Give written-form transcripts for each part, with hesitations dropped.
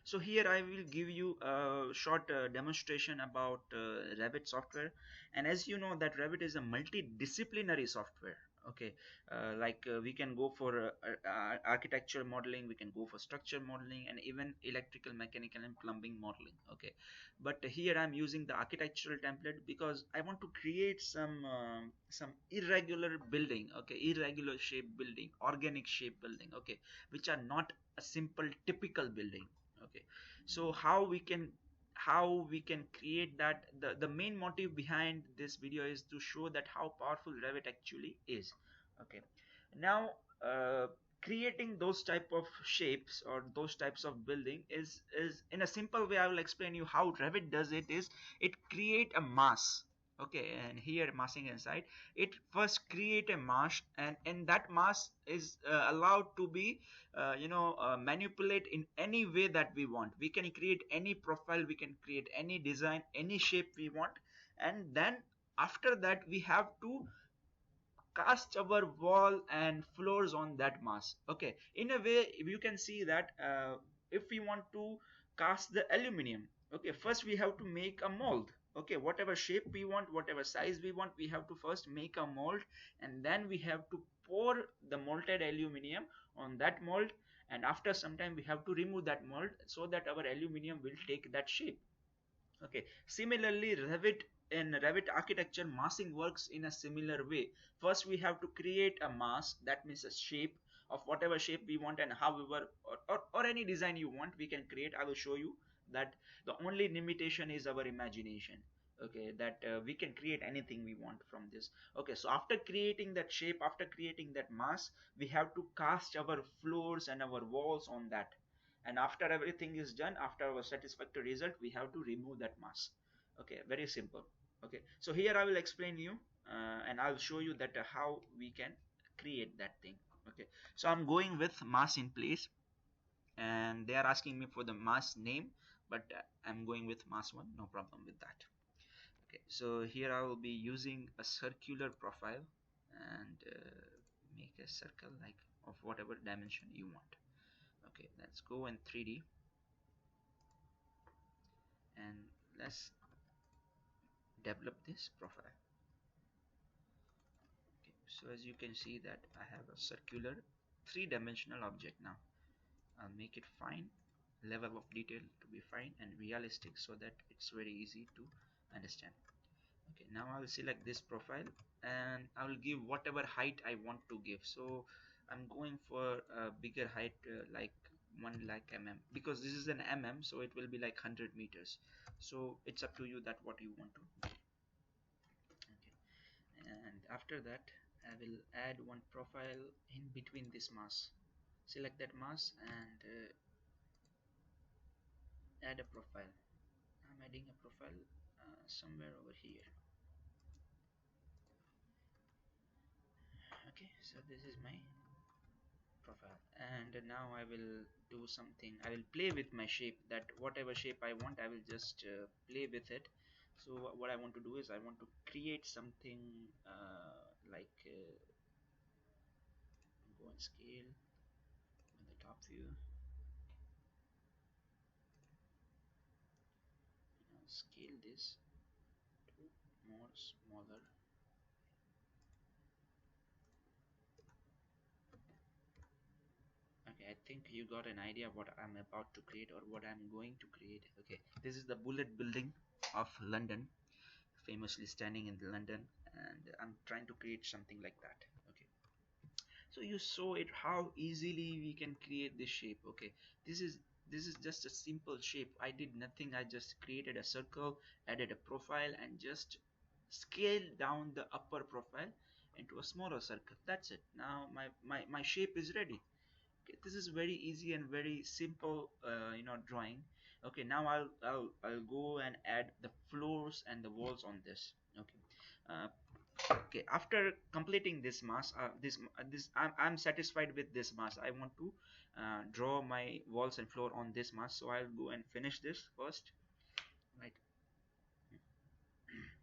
So here I will give you a short demonstration about Revit software. And as you know that Revit is a multidisciplinary software. Okay, we can go for architectural modeling, we can go for structure modeling, and even electrical, mechanical, and plumbing modeling. Okay, but here I'm using the architectural template because I want to create some irregular building. Okay, irregular shape building, organic shape building. Okay, which are not a simple typical building. Okay, so how we can create that. The main motive behind this video is to show that how powerful Revit actually is. Okay, now creating those type of shapes or those types of building is in a simple way. I will explain you how Revit does it. Is it create a mass. Okay, and here massing inside, it first create a mass, and in that mass is allowed to be manipulate in any way that we want. We can create any profile, we can create any design, any shape we want. And then after that we have to cast our wall and floors on that mass. Okay, in a way you can see that if we want to cast the aluminum, okay, first we have to make a mold. Okay, whatever shape we want, whatever size we want, we have to first make a mold, and then we have to pour the molten aluminum on that mold. And after some time we have to remove that mold so that our aluminum will take that shape. Okay, similarly Revit architecture, massing works in a similar way. First we have to create a mass, that means a shape of whatever shape we want, and however or any design you want we can create. I will show you that the only limitation is our imagination. Okay, that we can create anything we want from this. Okay, so after creating that shape, after creating that mass, we have to cast our floors and our walls on that. And after everything is done, after our satisfactory result, we have to remove that mask. Okay, very simple. Okay, so here I will explain you and I'll show you that how we can create that thing. Okay, so I'm going with mask in place, and they are asking me for the mask name, but I'm going with mask one, no problem with that. Okay, so here I will be using a circular profile, and make a circle like of whatever dimension you want. Okay, let's go in 3D, and let's develop this profile. Okay, so as you can see that I have a circular three-dimensional object now. I'll make it fine, level of detail to be fine and realistic so that it's very easy to understand. Okay, now I will select this profile and I will give whatever height I want to give. So I'm going for a bigger height, like 1 lakh mm, because this is an mm, so it will be like 100 meters. So it's up to you that what you want to. Okay, and after that I will add one profile in between this mask. Select that mask and add a profile. I'm adding a profile somewhere over here. Okay, so this is my profile, and now I will do something. I will play with my shape, that whatever shape I want I will just play with it. So what I want to do is I want to create something go and scale in the top view. I'll scale this to more smaller. Okay, I think you got an idea what I'm about to create or what I'm going to create. Okay, this is the bullet building of London, famously standing in London, and I'm trying to create something like that. Okay, so you saw it how easily we can create this shape. Okay, this is just a simple shape. I did nothing, I just created a circle, added a profile, and just scaled down the upper profile into a smaller circle. That's it. Now my shape is ready. Okay, this is very easy and very simple drawing. Okay, now I'll go and add the floors and the walls on this. Okay, uh, okay, after completing this mask, I'm satisfied with this mask. I want to draw my walls and floor on this mask, so I'll go and finish this first. Right,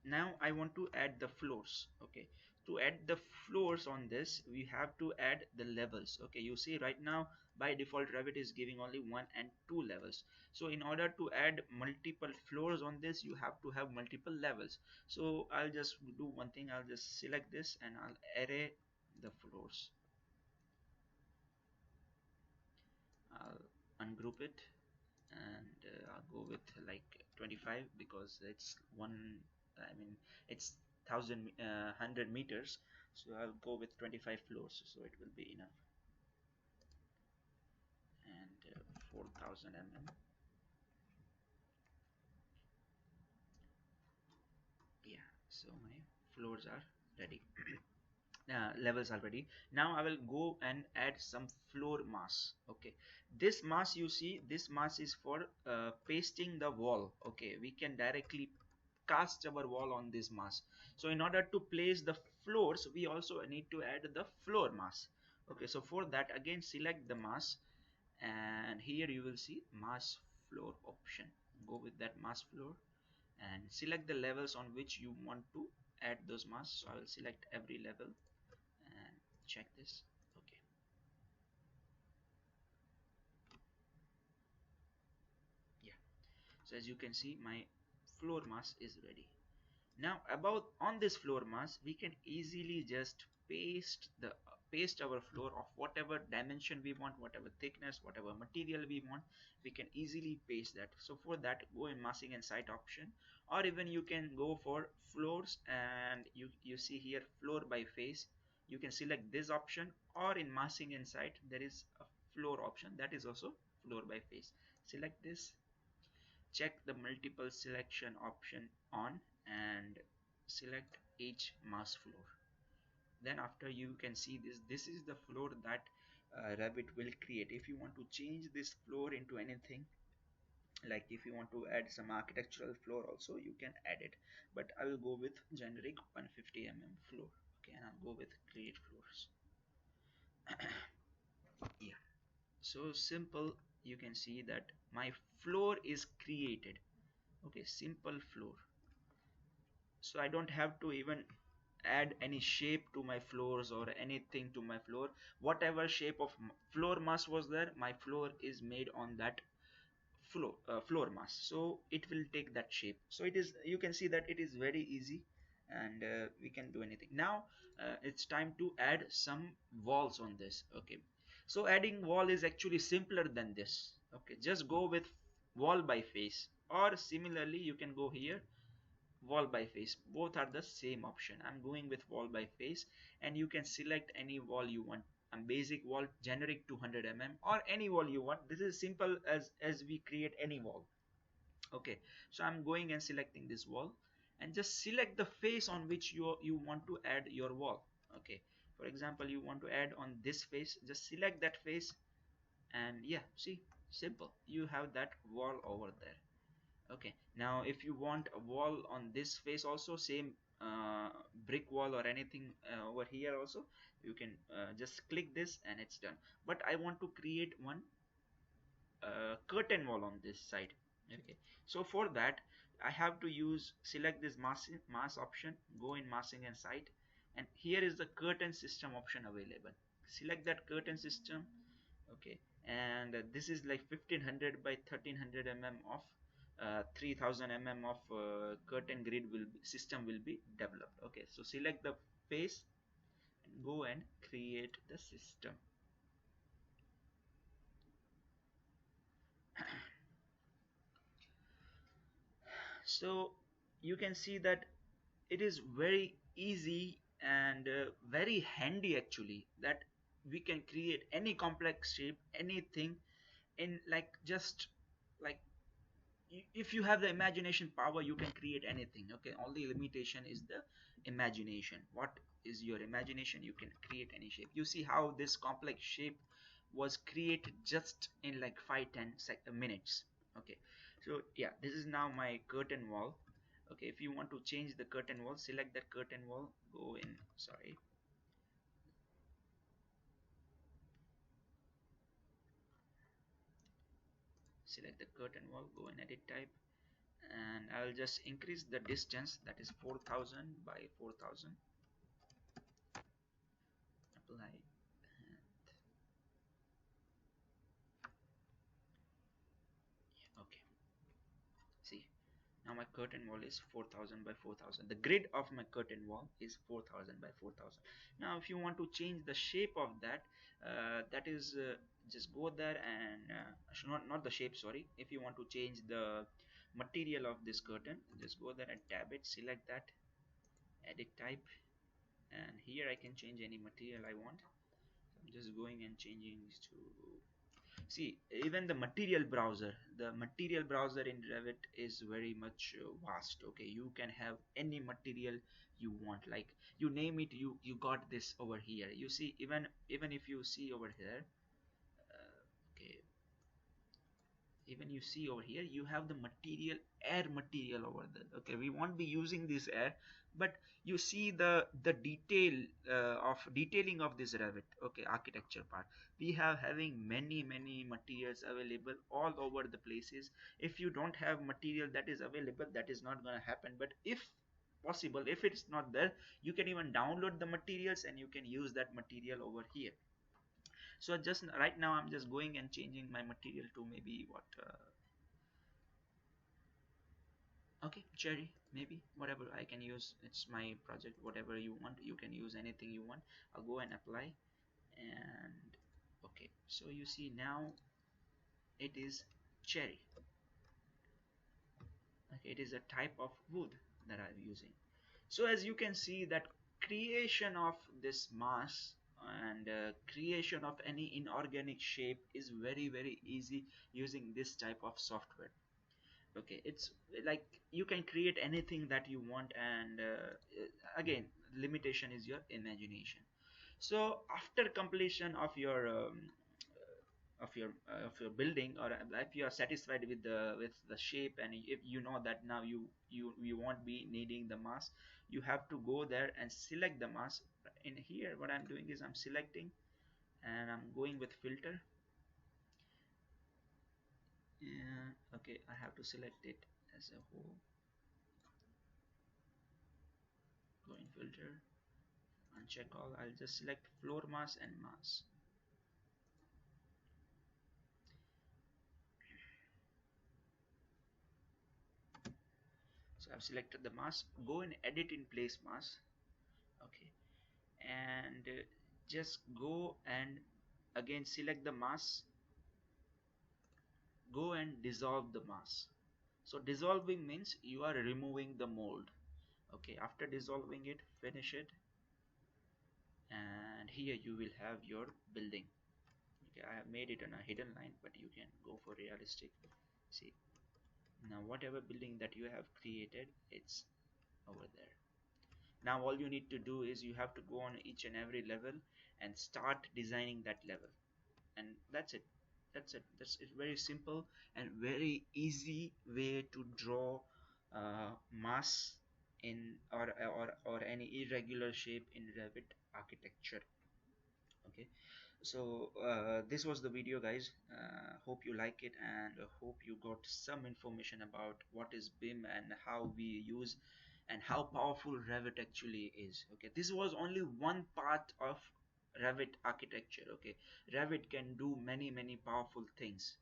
now I want to add the floors. Okay, to add the floors on this, we have to add the levels. Okay, you see right now by default Revit is giving only 1 and 2 levels. So in order to add multiple floors on this, you have to have multiple levels. So I'll just do one thing, I'll just select this and I'll array the floors. I'll ungroup it and I'll go with like 25 because it's one, I mean it's 100 meters, so I'll go with 25 floors, so it will be enough. And 4000 mm. Yeah, so my floors are ready. Levels already. Now I will go and add some floor mass. Okay, this mass, you see, this mass is for pasting the wall. Okay, we can directly cast our wall on this mass. So in order to place the floors, we also need to add the floor mass. Okay, so for that, again select the mass, and here you will see mass floor option. Go with that mass floor and select the levels on which you want to add those mass. So I will select every level and check this. Okay, yeah, so as you can see, my floor mass is ready. Now about on this floor mass, we can easily just paste our floor of whatever dimension we want, whatever thickness, whatever material we want. We can easily paste that. So for that, go in massing and site option, or even you can go for floors, and you see here floor by face. You can select this option, or in massing and site there is a floor option, that is also floor by face. Select this, check the multiple selection option on, and select each mass floor. Then after, you can see this is the floor that Revit will create. If you want to change this floor into anything, like if you want to add some architectural floor also, you can add it, but I will go with generic 150 floor. Okay, and I'll go with create floors. Yeah, so simple. You can see that my floor is created. Okay, simple floor. So I don't have to even add any shape to my floors or anything to my floor. Whatever shape of floor mass was there, my floor is made on that floor mass, so it will take that shape. So it is, you can see that it is very easy, and we can do anything. Now it's time to add some walls on this. Okay, so adding wall is actually simpler than this. Okay, just go with wall by face, or similarly you can go here wall by face. Both are the same option. I'm going with wall by face, and you can select any wall you want. Basic wall, generic 200 or any wall you want. This is simple as we create any wall. Okay, so I'm going and selecting this wall, and just select the face on which you want to add your wall. Okay, for example, you want to add on this face, just select that face, and yeah, see, simple, you have that wall over there. Okay, now if you want a wall on this face also, same brick wall or anything over here also, you can just click this and it's done. But I want to create one curtain wall on this side. Okay, so for that, I have to use select this mass option, go in massing and site, and here is the curtain system option available. Select that curtain system. Okay, and this is like 1500 by 1300 of 3000 of curtain grid system will be developed. Okay, so select the face and go and create the system. So you can see that it is very easy and very handy actually, that we can create any complex shape, anything, in like just like, if you have the imagination power, you can create anything. Okay, only limitation is the imagination. What is your imagination, you can create any shape. You see how this complex shape was created just in like 5-10 minutes. Okay, so yeah, this is now my curtain wall. Okay, if you want to change the curtain wall, select that curtain wall, go in, sorry, select the curtain wall, go in edit type, and I'll just increase the distance, that is 4000 by 4000. apply. And okay, see, now my curtain wall is 4000 by 4000. The grid of my curtain wall is 4000 by 4000. Now if you want to change the shape of that, that is just go there and not the shape, sorry. If you want to change the material of this curtain, just go there and tab it, select that, edit type, and here I can change any material I want. I'm just going and changing to, see, even the material browser in Revit is very much vast. Okay, you can have any material you want, like you name it, you got this over here. You see, even if you see over here, okay, even you see over here, you have the material, air material over there. Okay, we won't be using this air, but you see the detail of detailing of this Revit, okay, architecture part. We have having many materials available all over the places. If you don't have material that is available, that is not going to happen. But if possible, if it's not there, you can even download the materials and you can use that material over here. So just right now I'm just going and changing my material to maybe what, okay, cherry, maybe whatever I can use. It's my project, whatever you want, you can use anything you want. I'll go and apply. And okay, so you see now it is cherry. Okay, it is a type of wood that I'm using. So as you can see that creation of this mass and creation of any inorganic shape is very easy using this type of software. Okay, it's like you can create anything that you want, and again, limitation is your imagination. So after completion of your building, or if you are satisfied with the shape, and if you know that now you won't be needing the mask, you have to go there and select the mask. In here what I'm doing is I'm selecting and I'm going with filter. Yeah, okay, I have to select it as a whole. Go in filter, uncheck all. I'll just select floor mask and mask. So I've selected the mask. Go and edit in place mask. Okay, and just go and again select the mask. Go and dissolve the mask. So dissolving means you are removing the mold. Okay, after dissolving it, finish it, and here you will have your building. Okay, I have made it on a hidden line, but you can go for realistic. See, now whatever building that you have created, it's over there. Now all you need to do is you have to go on each and every level and start designing that level, and that's it. That's it. Very simple and very easy way to draw mass in, or any irregular shape in Revit architecture. Okay, so this was the video, guys. Hope you like it, and hope you got some information about what is BIM and how we use and how powerful Revit actually is. Okay, this was only one part of Revit architecture. Okay, Revit can do many powerful things.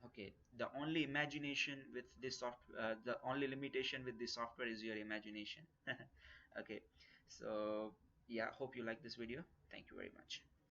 Okay, the only imagination with this software, the only limitation with this software is your imagination. Okay, so yeah, hope you like this video. Thank you very much.